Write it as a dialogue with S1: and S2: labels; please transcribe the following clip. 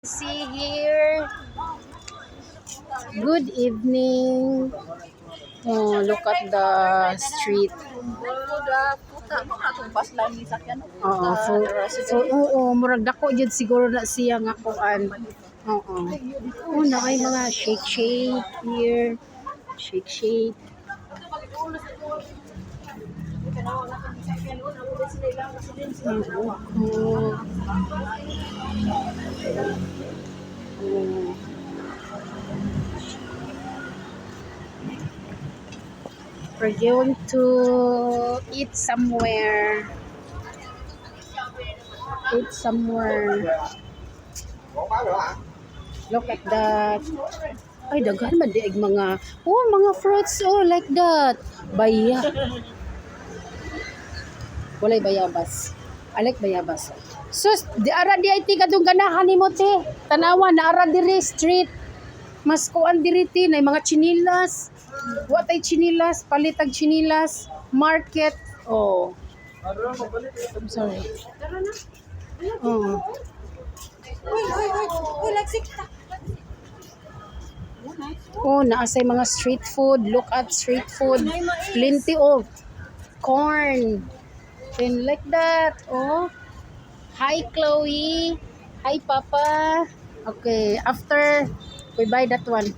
S1: See here. Good evening. Oh, look at the street. Oo, murag dako jud siguro na siya nga kuan. Oo. Oh, na ay mga shake here. Shake. Oh. We're going to eat somewhere. Look at that. Ay, daghan man diig mga fruits like that. Baya. Walay bayabas. I like bayabas. Sus, di ara di ay kadung ganahan nimo te. Tanawa na ara diri street. Mas kuan diri ti nay mga chinilas. Wa tay chinilas, palitag chinilas, market. Oh. I'm sorry. Oh. Oh, naasay mga street food. Look at street food. Plenty of corn. And like that. Oh. Hi, Chloe. Hi, Papa. Okay, after we buy that one.